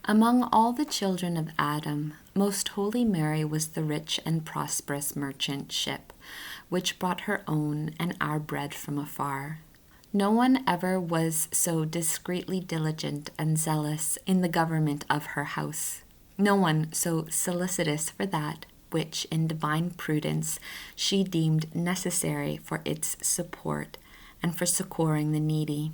Among all the children of Adam, most Holy Mary was the rich and prosperous merchant ship, which brought her own and our bread from afar. No one ever was so discreetly diligent and zealous in the government of her house, no one so solicitous for that which in divine prudence she deemed necessary for its support and for succoring the needy.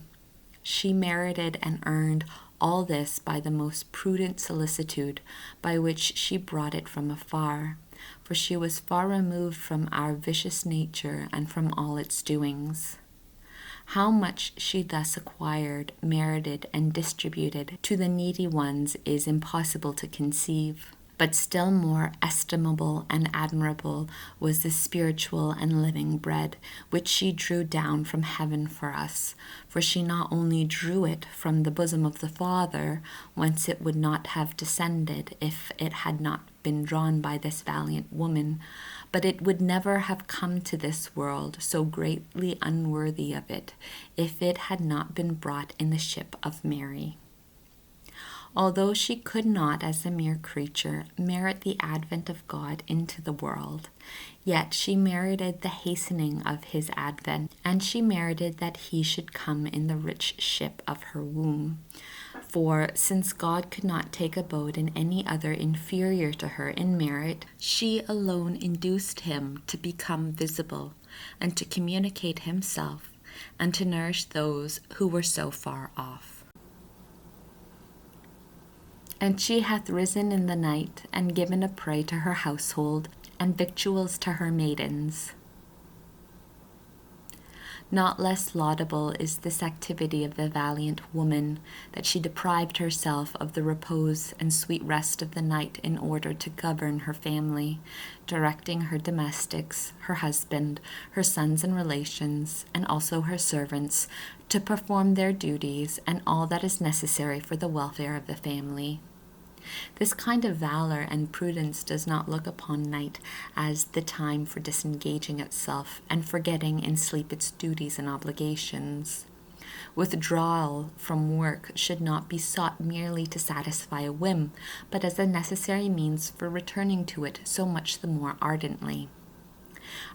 She merited and earned all this by the most prudent solicitude by which she brought it from afar, for she was far removed from our vicious nature and from all its doings. How much she thus acquired, merited, and distributed to the needy ones is impossible to conceive. But still more estimable and admirable was the spiritual and living bread, which she drew down from heaven for us. For she not only drew it from the bosom of the Father, whence it would not have descended if it had not been drawn by this valiant woman, but it would never have come to this world, so greatly unworthy of it, if it had not been brought in the ship of Mary. Although she could not, as a mere creature, merit the advent of God into the world, yet she merited the hastening of his advent, and she merited that he should come in the rich ship of her womb. For, since God could not take abode in any other inferior to her in merit, she alone induced him to become visible, and to communicate himself, and to nourish those who were so far off. And she hath risen in the night, and given a prey to her household, and victuals to her maidens. Not less laudable is this activity of the valiant woman, that she deprived herself of the repose and sweet rest of the night in order to govern her family, directing her domestics, her husband, her sons and relations, and also her servants, to perform their duties and all that is necessary for the welfare of the family. This kind of valor and prudence does not look upon night as the time for disengaging itself and forgetting in sleep its duties and obligations. Withdrawal from work should not be sought merely to satisfy a whim, but as a necessary means for returning to it so much the more ardently.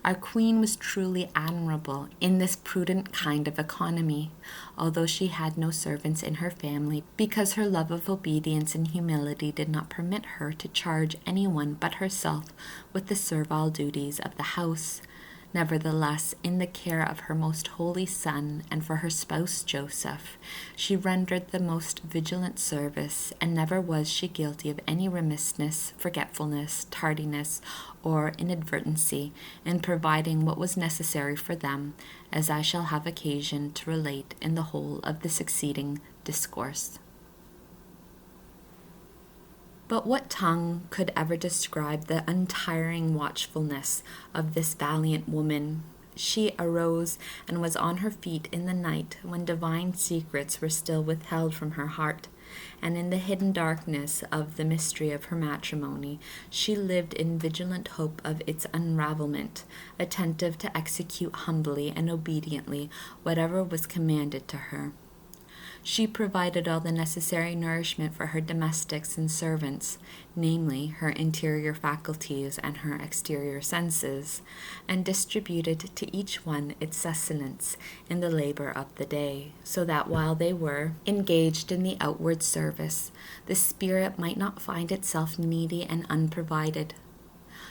Our queen was truly admirable in this prudent kind of economy, although she had no servants in her family, because her love of obedience and humility did not permit her to charge anyone but herself with the servile duties of the house. Nevertheless, in the care of her most holy Son and for her spouse Joseph, she rendered the most vigilant service, and never was she guilty of any remissness, forgetfulness, tardiness, or inadvertency in providing what was necessary for them, as I shall have occasion to relate in the whole of the succeeding discourse. But what tongue could ever describe the untiring watchfulness of this valiant woman? She arose and was on her feet in the night when divine secrets were still withheld from her heart, and in the hidden darkness of the mystery of her matrimony, she lived in vigilant hope of its unravelment, attentive to execute humbly and obediently whatever was commanded to her. She provided all the necessary nourishment for her domestics and servants, namely her interior faculties and her exterior senses, and distributed to each one its sustenance in the labor of the day, so that while they were engaged in the outward service, the spirit might not find itself needy and unprovided.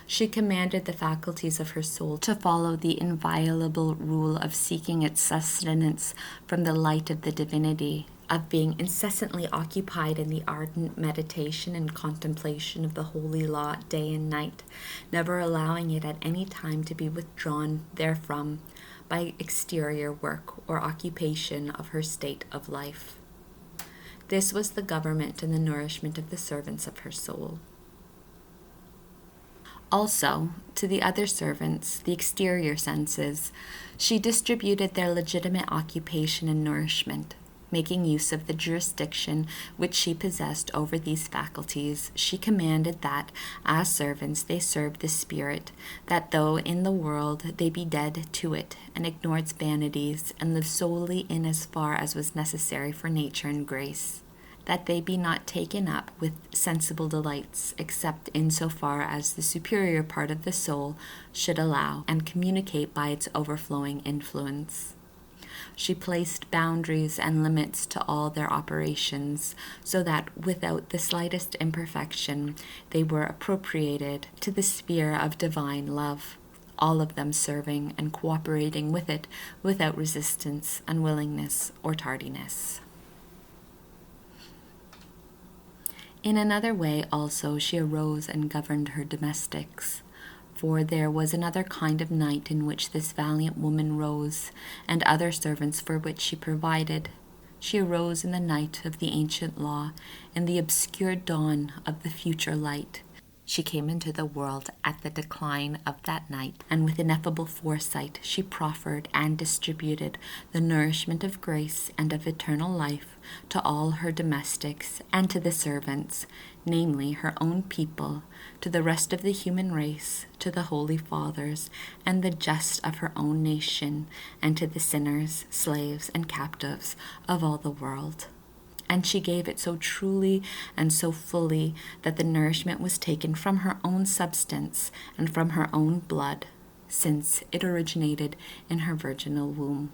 She commanded the faculties of her soul to follow the inviolable rule of seeking its sustenance from the light of the divinity, of being incessantly occupied in the ardent meditation and contemplation of the holy law day and night, never allowing it at any time to be withdrawn therefrom by exterior work or occupation of her state of life. This was the government and the nourishment of the servants of her soul. Also, to the other servants, the exterior senses, she distributed their legitimate occupation and nourishment. Making use of the jurisdiction which she possessed over these faculties, she commanded that, as servants, they serve the Spirit, that though in the world they be dead to it, and ignore its vanities, and live solely in as far as was necessary for nature and grace. that they be not taken up with sensible delights, except in so far as the superior part of the soul should allow and communicate by its overflowing influence. She placed boundaries and limits to all their operations, so that without the slightest imperfection they were appropriated to the sphere of divine love, all of them serving and cooperating with it without resistance, unwillingness, or tardiness. In another way also she arose and governed her domestics. For there was another kind of night in which this valiant woman rose, and other servants for which she provided. She arose in the night of the ancient law, in the obscure dawn of the future light. She came into the world at the decline of that night, and with ineffable foresight she proffered and distributed the nourishment of grace and of eternal life to all her domestics and to the servants, namely her own people, to the rest of the human race, to the holy fathers, and the just of her own nation, and to the sinners, slaves, and captives of all the world. And she gave it so truly and so fully that the nourishment was taken from her own substance and from her own blood, since it originated in her virginal womb.